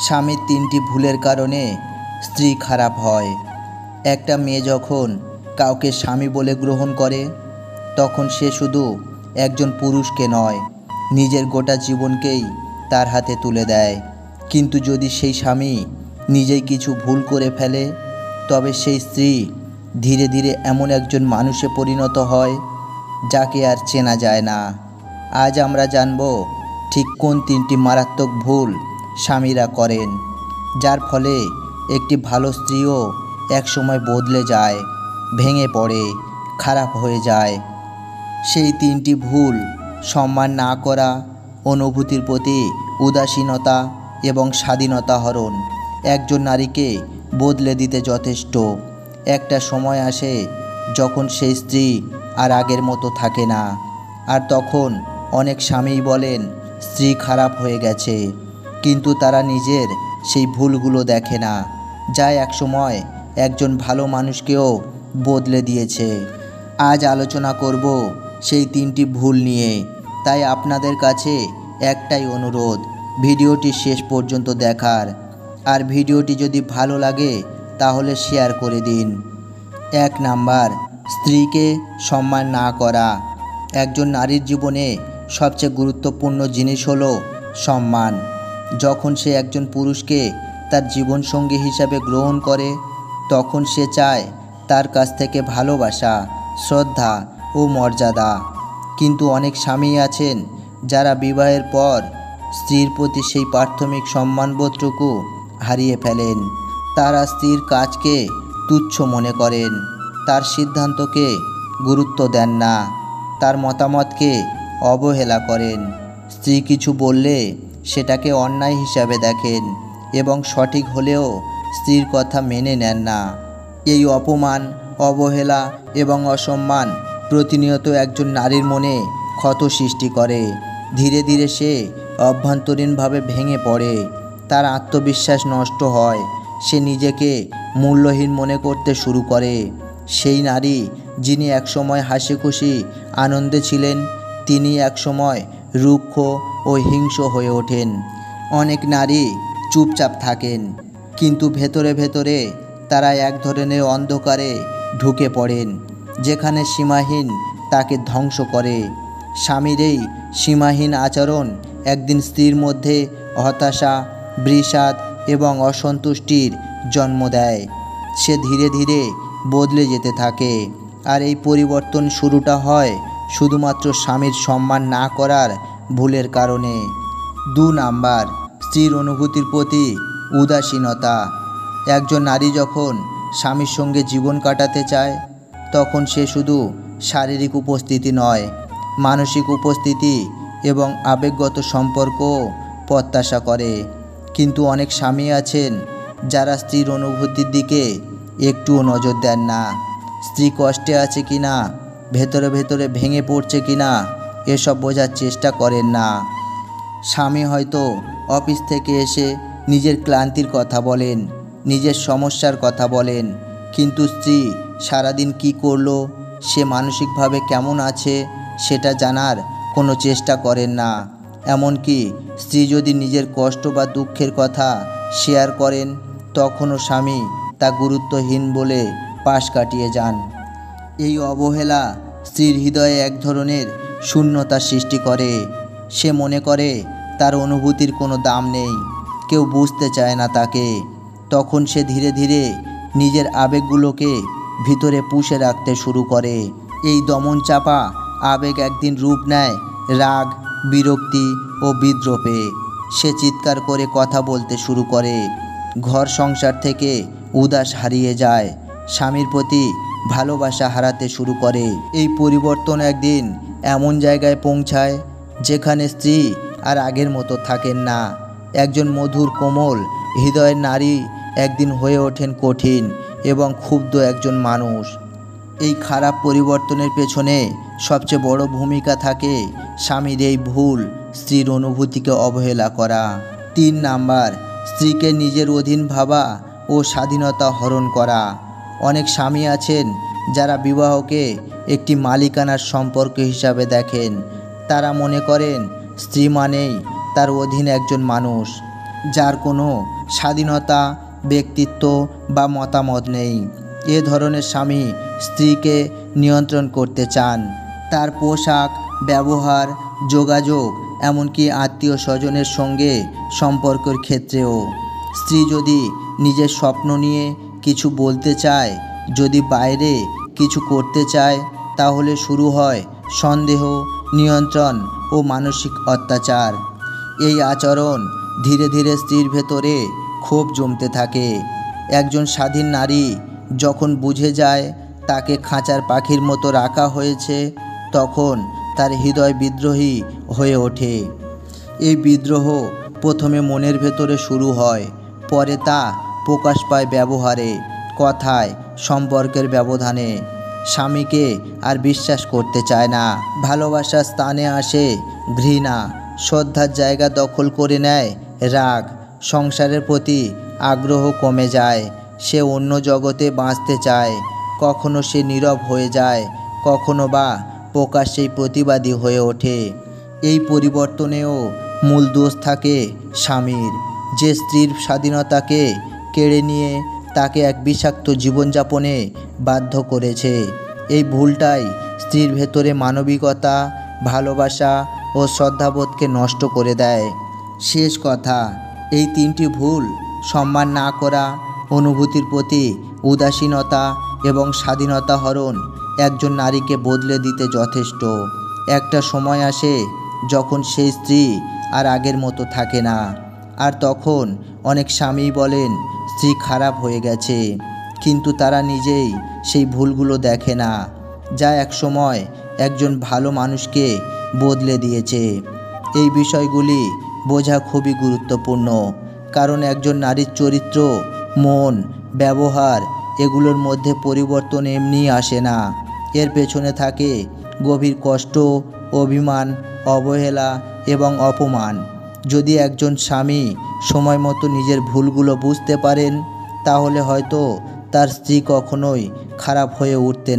স্বামীর 3টি ভুলের কারণে স্ত্রী খারাপ হয়। একটা মেয়ে যখন কাউকে স্বামী বলে গ্রহণ করে তখন সে শুধু একজন পুরুষকে নয়, নিজের গোটা জীবনকেই তার হাতে তুলে দেয়। কিন্তু যদি সেই স্বামী নিজেই কিছু ভুল করে ফেলে তবে সেই স্ত্রী ধীরে ধীরে এমন একজন মানুষে পরিণত হয় যাকে আর চেনা যায় না। আজ আমরা জানব ঠিক কোন 3টি মারাত্মক ভুল স্বামীরা করেন, যার ফলে একটি ভালো স্ত্রীও একসময় বদলে যায়, ভেঙে পড়ে, খারাপ হয়ে যায়। সেই 3টি ভুল: সম্মান না করা, অনুভূতির প্রতি উদাসীনতা এবং স্বাধীনতা হরণ। একজন নারীকে বদলে দিতে যথেষ্ট। একটা সময় আসে যখন সেই স্ত্রী আর আগের মতো থাকে না, আর তখন অনেক স্বামীই বলেন স্ত্রী খারাপ হয়ে গেছে, কিন্তু তারা নিজের সেই ভুলগুলো দেখে না যা একসময় একজন ভালো মানুষকেও বদলে দিয়েছে। আজ আলোচনা করব সেই 3টি ভুল নিয়ে। তাই আপনাদের কাছে একটাই অনুরোধ, ভিডিওটি শেষ পর্যন্ত দেখার। আর ভিডিওটি যদি ভালো লাগে তাহলে শেয়ার করে দিন। 1 নাম্বার, স্ত্রীকে সম্মান না করা। একজন নারীর জীবনে সবচেয়ে গুরুত্বপূর্ণ জিনিস হলো সম্মান। যখন সে একজন পুরুষকে তার জীবনসঙ্গী হিসাবে গ্রহণ করে তখন সে চায় তার কাছ থেকে ভালোবাসা, শ্রদ্ধা ও মর্যাদা। কিন্তু অনেক স্বামী আছেন যারা বিবাহের পর স্ত্রীর প্রতি সেই প্রাথমিক সম্মানবোধটুকু হারিয়ে ফেলেন। তারা স্ত্রীর কাজকে তুচ্ছ মনে করেন, তার সিদ্ধান্তকে গুরুত্ব দেন না, তার মতামতকে অবহেলা করেন। স্ত্রী কিছু বললে সেটাকে অন্যায় হিসাবে দেখেন এবং সঠিক হলেও স্ত্রীর কথা মেনে নেন না। এই অপমান, অবহেলা এবং অসম্মান প্রতিনিয়ত একজন নারীর মনে ক্ষত সৃষ্টি করে। ধীরে ধীরে সে অভ্যন্তরীণভাবে ভেঙে পড়ে, তার আত্মবিশ্বাস নষ্ট হয়, সে নিজেকে মূল্যহীন মনে করতে শুরু করে। সেই নারী যিনি একসময় হাসি খুশি আনন্দে ছিলেন তিনি একসময় রুক্ষ ও হিংস্র হয়ে ওঠেন। অনেক নারী চুপচাপ থাকেন, কিন্তু ভেতরে ভেতরে তারা এক ধরনের অন্ধকারে ঢুকে পড়েন যেখানে সীমাহীন তাকে ধ্বংস করে। স্বামীর এই সীমাহীন আচরণ একদিন স্ত্রীর মধ্যে হতাশা, বিষাদ এবং অসন্তুষ্টির জন্ম দেয়। সে ধীরে ধীরে বদলে যেতে থাকে, আর এই পরিবর্তন শুরুটা হয় শুধুমাত্র স্বামীর সম্মান না করার ভুলের কারণে। 2 নাম্বার, স্ত্রীর অনুভূতির প্রতি উদাসীনতা। একজন নারী যখন স্বামীর সঙ্গে জীবন কাটাতে চায় তখন সে শুধু শারীরিক উপস্থিতি নয়, মানসিক উপস্থিতি এবং আবেগগত সম্পর্কও প্রত্যাশা করে। কিন্তু অনেক স্বামী আছেন যারা স্ত্রীর অনুভূতির দিকে একটুও নজর দেন না। স্ত্রী কষ্টে আছে কিনা, ভেতরে ভেতরে ভেঙে পড়ছে কিনা এসব বোঝার চেষ্টা করেন না। স্বামী হয়তো অফিস থেকে এসে নিজের ক্লান্তির কথা বলেন, নিজের সমস্যার কথা বলেন, কিন্তু স্ত্রী সারাদিন কী করলো, সে মানসিকভাবে কেমন আছে সেটা জানার কোনো চেষ্টা করেন না। এমনকি স্ত্রী যদি নিজের কষ্ট বা দুঃখের কথা শেয়ার করেন তখনও স্বামী তা গুরুত্বহীন বলে পাশ কাটিয়ে যান। এই অবহেলা স্ত্রীর হৃদয়ে এক ধরনের শূন্যতা সৃষ্টি করে। সে মনে করে তার অনুভূতির কোনো দাম নেই, কেউ বুঝতে চায় না তাকে। তখন সে ধীরে ধীরে নিজের আবেগগুলোকে ভিতরে পুষে রাখতে শুরু করে। এই দমন চাপা আবেগ একদিন রূপ নেয় রাগ, বিরক্তি ও বিদ্রোহে। সে চিৎকার করে কথা বলতে শুরু করে, ঘর সংসার থেকে উদাস হারিয়ে যায়, স্বামীর প্রতি ভালোবাসা হারাতে শুরু করে। এই পরিবর্তন একদিন এমন জায়গায় পৌঁছায় যেখানে স্ত্রী আর আগের মতো থাকেন না। একজন মধুর, কোমল হৃদয়ের নারী একদিন হয়ে ওঠেন কঠিন এবং ক্ষুব্ধ একজন মানুষ। এই খারাপ পরিবর্তনের পেছনে সবচেয়ে বড় ভূমিকা থাকে স্বামীর এই ভুল, স্ত্রীর অনুভূতিকে অবহেলা করা। 3 নাম্বার, স্ত্রীকে নিজের অধীন ভাবা ও স্বাধীনতা হরণ করা। অনেক স্বামী আছেন যারা বিবাহকে একটি মালিকানার সম্পর্ক হিসাবে দেখেন। তারা মনে করেন স্ত্রী মানেই তার অধীন একজন মানুষ, যার কোনো স্বাধীনতা, ব্যক্তিত্ব বা মতামত নেই। এ ধরনের স্বামী স্ত্রীকে নিয়ন্ত্রণ করতে চান, তার পোশাক, ব্যবহার, যোগাযোগ, এমনকি আত্মীয় স্বজনের সঙ্গে সম্পর্কের ক্ষেত্রেও। স্ত্রী যদি নিজের স্বপ্ন নিয়ে কিছু বলতে চায়, যদি বাইরে কিছু করতে চায়, তাহলে শুরু হয় সন্দেহ, নিয়ন্ত্রণ ও মানসিক অত্যাচার। এই আচরণ ধীরে ধীরে স্ত্রীর ভেতরে ক্ষোভ জমতে থাকে। একজন স্বাধীন নারী যখন বুঝে যায় তাকে খাঁচার পাখির মতো রাখা হয়েছে, তখন তার হৃদয় বিদ্রোহী হয়ে ওঠে। এই বিদ্রোহ প্রথমে মনের ভেতরে শুরু হয়, পরে তা প্রকাশ পায় ব্যবহারে, কথায়, সম্পর্কের ব্যবধানে। স্বামীকে আর বিশ্বাস করতে চায় না। ভালোবাসার স্থানে আসে ঘৃণা, শ্রদ্ধার জায়গা দখল করে নেয় রাগ, সংসারের প্রতি আগ্রহ কমে যায়। সে অন্য জগতে বাঁচতে চায়। কখনো সে নীরব হয়ে যায়, কখনো বা প্রকাশ্যেই প্রতিবাদী হয়ে ওঠে। এই পরিবর্তনেও মূল দোষ থাকে স্বামীর, যে স্ত্রীর স্বাধীনতাকে কেড়ে নিয়ে তাকে এক বিষাক্ত জীবনযাপনে বাধ্য করেছে। এই ভুলটাই স্ত্রীর ভেতরে মানবিকতা, ভালোবাসা ও শ্রদ্ধাবোধকে নষ্ট করে দেয়। শেষ কথা, এই তিনটি ভুল, সম্মান না করা, অনুভূতির প্রতি উদাসীনতা এবং স্বাধীনতা হরণ, একজন নারীকে বদলে দিতে যথেষ্ট। একটা সময় আসে যখন সেই স্ত্রী আর আগের মতো থাকে না, আর তখন অনেক স্বামী বলেন স্ত্রী খারাপ হয়ে গেছে, কিন্তু তারা নিজেই সেই ভুলগুলো দেখে না, যা একসময় একজন ভালো মানুষকে বদলে দিয়েছে। এই বিষয়গুলি বোঝা খুবই গুরুত্বপূর্ণ, কারণ একজন নারীর চরিত্র, মন, ব্যবহার, এগুলোর মধ্যে পরিবর্তন এমনি আসে না। এর পেছনে থাকে গভীর কষ্ট, অভিমান, অবহেলা এবং অপমান। যদি একজন স্বামী সময় মতো নিজের ভুলগুলো বুঝতে পারেন, তাহলে হয়তো তার স্ত্রী কখনোই খারাপ হয়ে উঠতেন